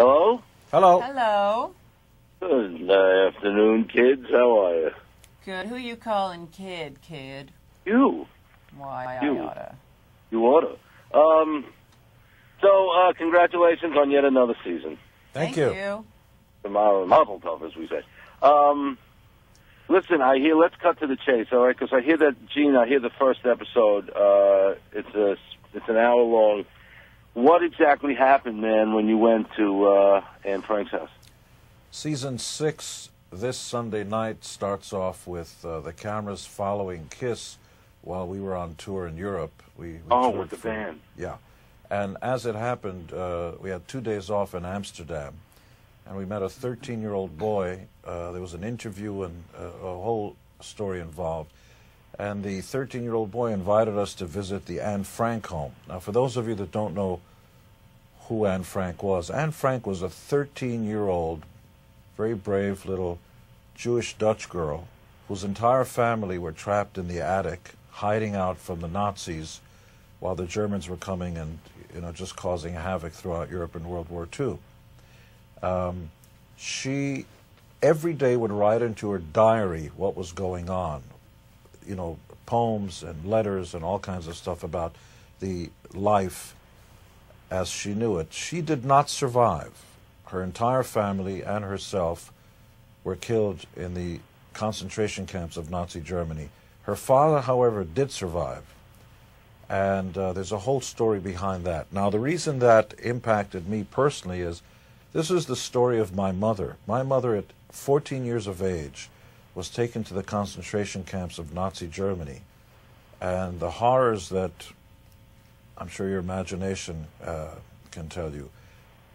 Hello? Hello. Hello. Good afternoon, kids. How are you? Good. Who you calling kid? You. Why, You. I oughta. You oughta. So, congratulations on yet another season. Thank you. Mazel tov, as we say. Listen, let's cut to the chase, all right? Because I hear that, Gene, I hear the first episode. It's an hour long. What exactly happened, man, when you went to Anne Frank's house? Season 6 this Sunday night starts off with the cameras following Kiss while we were on tour in Europe. We with the band. Yeah. And as it happened, we had 2 days off in Amsterdam, and we met a 13-year-old boy. There was an interview and a whole story involved. And the 13-year-old boy invited us to visit the Anne Frank home. Now, for those of you that don't know who Anne Frank was a 13-year-old, very brave little Jewish Dutch girl whose entire family were trapped in the attic, hiding out from the Nazis while the Germans were coming and just causing havoc throughout Europe in World War II. She every day would write into her diary what was going on, poems and letters and all kinds of stuff about the life as she knew it. She did not survive. Her entire family and herself were killed in the concentration camps of Nazi Germany. Her father, however, did survive. And there's a whole story behind that. Now, the reason that impacted me personally is this is the story of my mother. My mother, at 14 years of age, was taken to the concentration camps of Nazi Germany. And the horrors that I'm sure your imagination can tell you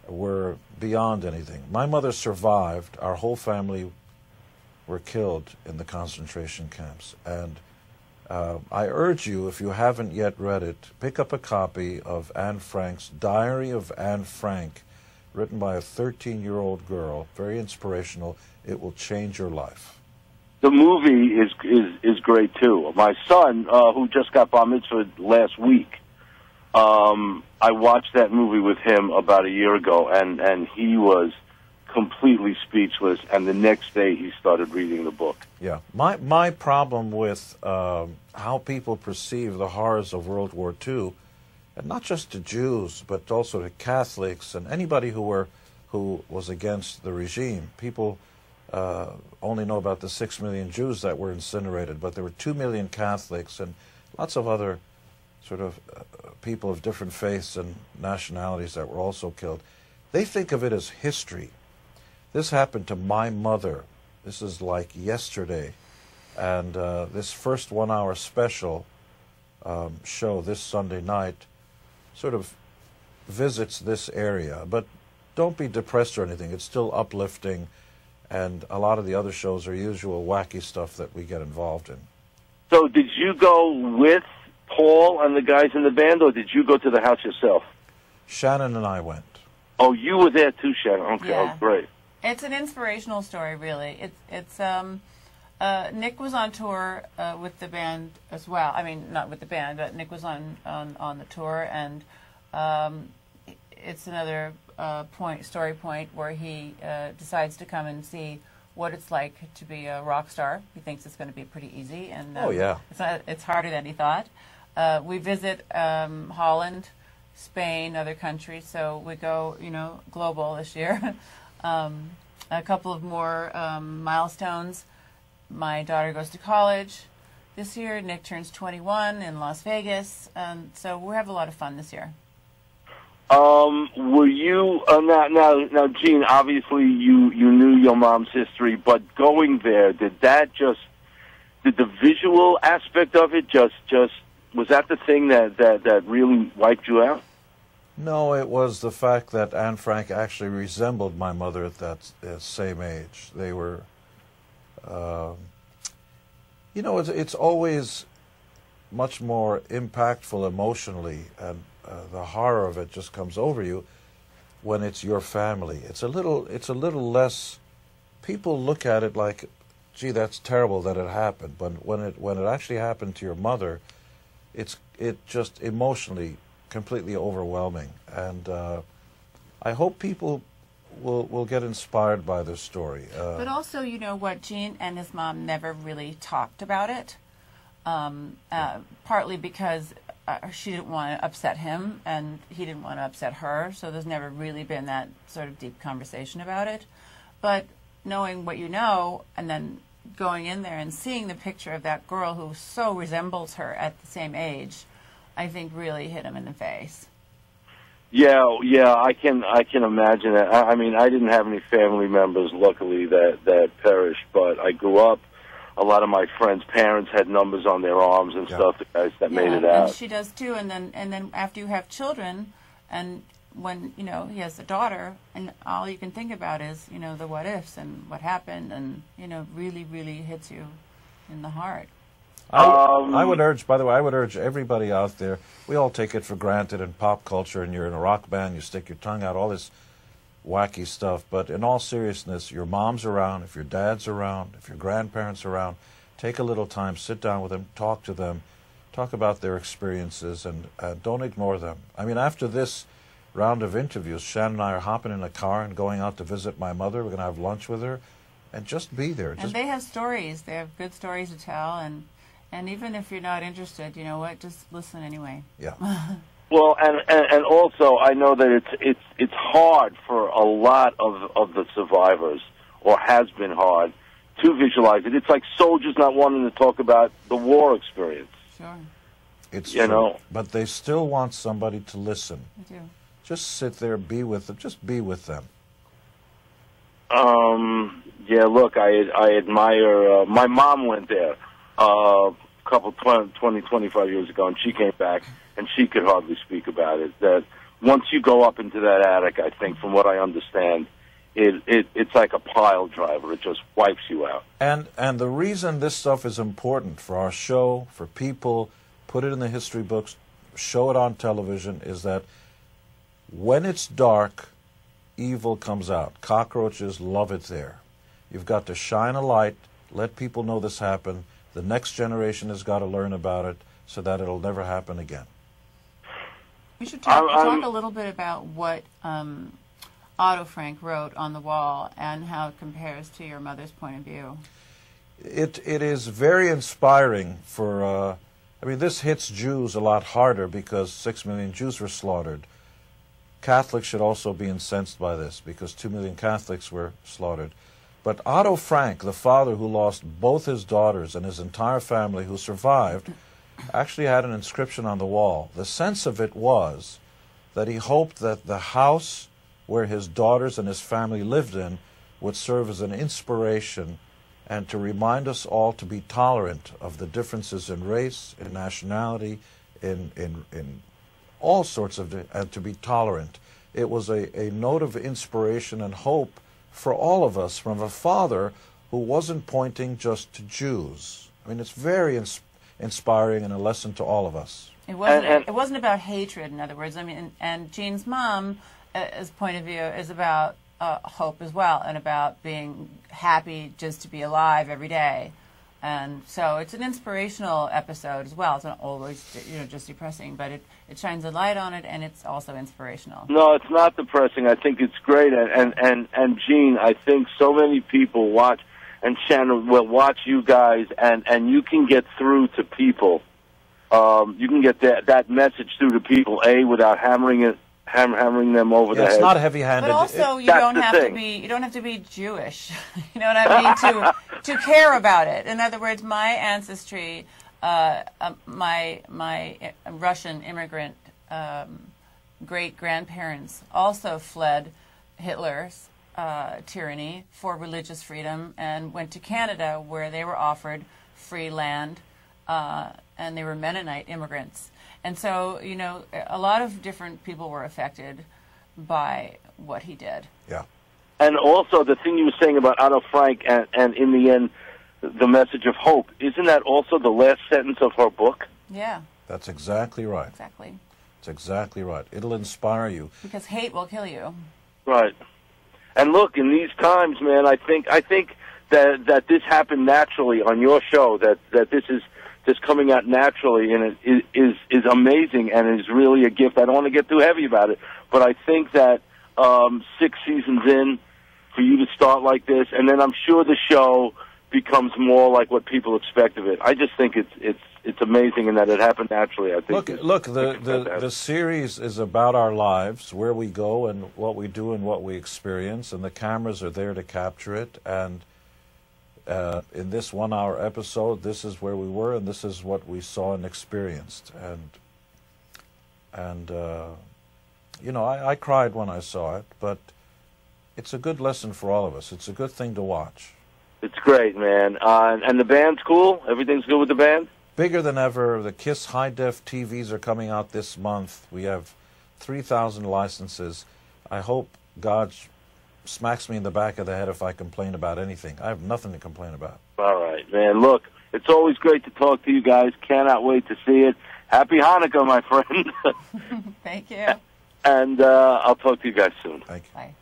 were beyond anything. My mother survived. Our whole family were killed in the concentration camps. And I urge you, if you haven't yet read it, pick up a copy of Anne Frank's Diary of Anne Frank, written by a 13-year-old girl. Very inspirational. It will change your life. The movie is great, too. My son, who just got bar mitzvah last week, I watched that movie with him about a year ago, and he was completely speechless, and the next day he started reading the book. Yeah. My problem with how people perceive the horrors of World War II, and not just to Jews, but also to Catholics and anybody who was against the regime. People only know about the 6 million Jews that were incinerated, but there were 2 million Catholics and lots of other sort of people of different faiths and nationalities that were also killed. They think of it as history. This happened to my mother. This is like yesterday. And this first 1-hour special show this Sunday night sort of visits this area. But don't be depressed or anything. It's still uplifting. And a lot of the other shows are usual wacky stuff that we get involved in. So did you go with Paul and the guys in the band, or did you go to the house yourself? Shannon and I went. Oh, you were there too, Shannon. Okay, Yeah. Oh, great. It's an inspirational story, really. It's Nick was on tour with the band as well. I mean, not with the band, but Nick was on the tour, and it's another story point where he decides to come and see what it's like to be a rock star. He thinks it's going to be pretty easy, and Oh, yeah. it's harder than he thought. We visit Holland, Spain, other countries, so we go, global this year. A couple of more milestones. My daughter goes to college this year. Nick turns 21 in Las Vegas, so we have a lot of fun this year. Were you now, Gene? Obviously, you knew your mom's history, but going there, did the visual aspect of it just was that the thing that really wiped you out? No, it was the fact that Anne Frank actually resembled my mother at that same age. They were, it's always much more impactful emotionally, and the horror of it just comes over you when it's your family. It's a little less. People look at it like, gee, that's terrible that it happened. But when it actually happened to your mother, it just emotionally completely overwhelming. And I hope people will get inspired by this story. But also, you know what, Gene and his mom never really talked about it, partly because she didn't want to upset him, and he didn't want to upset her, so there's never really been that sort of deep conversation about it. But knowing what you know, and then going in there and seeing the picture of that girl who so resembles her at the same age, I think really hit him in the face. Yeah, I can imagine that. I mean, I didn't have any family members, luckily, that perished, but I grew up. A lot of my friends' parents had numbers on their arms and stuff. The guys that made it out. And she does too. And then after you have children, and when he has a daughter, and all you can think about is the what ifs and what happened, and really hits you in the heart. I would urge, by the way, I would urge everybody out there, we all take it for granted in pop culture, and you're in a rock band, you stick your tongue out, all this wacky stuff, but in all seriousness, your mom's around, if your dad's around, if your grandparents are around, take a little time, sit down with them, talk to them, talk about their experiences, and don't ignore them. I mean, after this round of interviews, Shannon and I are hopping in a car and going out to visit my mother. We're going to have lunch with her, and just be there. And they have stories. They have good stories to tell, and even if you're not interested, you know what, just listen anyway. Yeah. Well, and also I know that it's hard for a lot of the survivors, or has been hard, to visualize it. It's like soldiers not wanting to talk about the war experience. Sure. It's true, but they still want somebody to listen. They do. Just sit there, be with them. Just be with them. Yeah, look, I admire. My mom went there a couple 25 years ago, and she came back, and she could hardly speak about it. That once you go up into that attic, I think, from what I understand, it's like a pile driver. It just wipes you out. And the reason this stuff is important for our show, for people, put it in the history books, show it on television, is that when it's dark, evil comes out. Cockroaches love it there. You've got to shine a light, let people know this happened. The next generation has got to learn about it so that it'll never happen again. We should talk a little bit about what Otto Frank wrote on the wall and how it compares to your mother's point of view. It is very inspiring for, I mean, this hits Jews a lot harder because 6 million Jews were slaughtered. Catholics should also be incensed by this because 2 million Catholics were slaughtered. But Otto Frank, the father who lost both his daughters and his entire family who survived, actually had an inscription on the wall. The sense of it was that he hoped that the house where his daughters and his family lived in would serve as an inspiration and to remind us all to be tolerant of the differences in race, in nationality, in all sorts of, and to be tolerant. It was a note of inspiration and hope for all of us from a father who wasn't pointing just to Jews. I mean, it's very inspiring and a lesson to all of us. It wasn't about hatred, in other words. I mean, and Gene's mom's point of view is about hope as well, and about being happy just to be alive every day. And so it's an inspirational episode as well. It's not always just depressing, but it shines a light on it, and it's also inspirational. No, it's not depressing. I think it's great. And Gene, I think so many people watch, and Shannon will watch you guys, and you can get through to people. You can get that message through to people, without hammering them over the head. It's not heavy-handed. But also, you don't have to be Jewish. You know what I mean? to care about it. In other words, my ancestry, my Russian immigrant great-grandparents also fled Hitler's tyranny for religious freedom and went to Canada, where they were offered free land, and they were Mennonite immigrants. And so, a lot of different people were affected by what he did. Yeah. And also, the thing you were saying about Otto Frank and in the end, the message of hope, isn't that also the last sentence of her book? Yeah. That's exactly right. Exactly. That's exactly right. It'll inspire you. Because hate will kill you. Right. And look, in these times, man, I think that this happened naturally on your show, that this is just coming out naturally, and it is amazing and is really a gift. I don't want to get too heavy about it, but I think that 6 seasons in for you to start like this, and then I'm sure the show becomes more like what people expect of it. I just think it's amazing in that it happened naturally. I think. Look, the series is about our lives, where we go and what we do and what we experience, and the cameras are there to capture it. And in this 1-hour episode, this is where we were, and this is what we saw and experienced. And you know, I cried when I saw it, but it's a good lesson for all of us. It's a good thing to watch. It's great, man. And the band's cool? Everything's good with the band? Bigger than ever. The Kiss high-def TVs are coming out this month. We have 3,000 licenses. I hope God smacks me in the back of the head if I complain about anything. I have nothing to complain about. All right, man. Look, it's always great to talk to you guys. Cannot wait to see it. Happy Hanukkah, my friend. Thank you. And I'll talk to you guys soon. Thank you. Bye.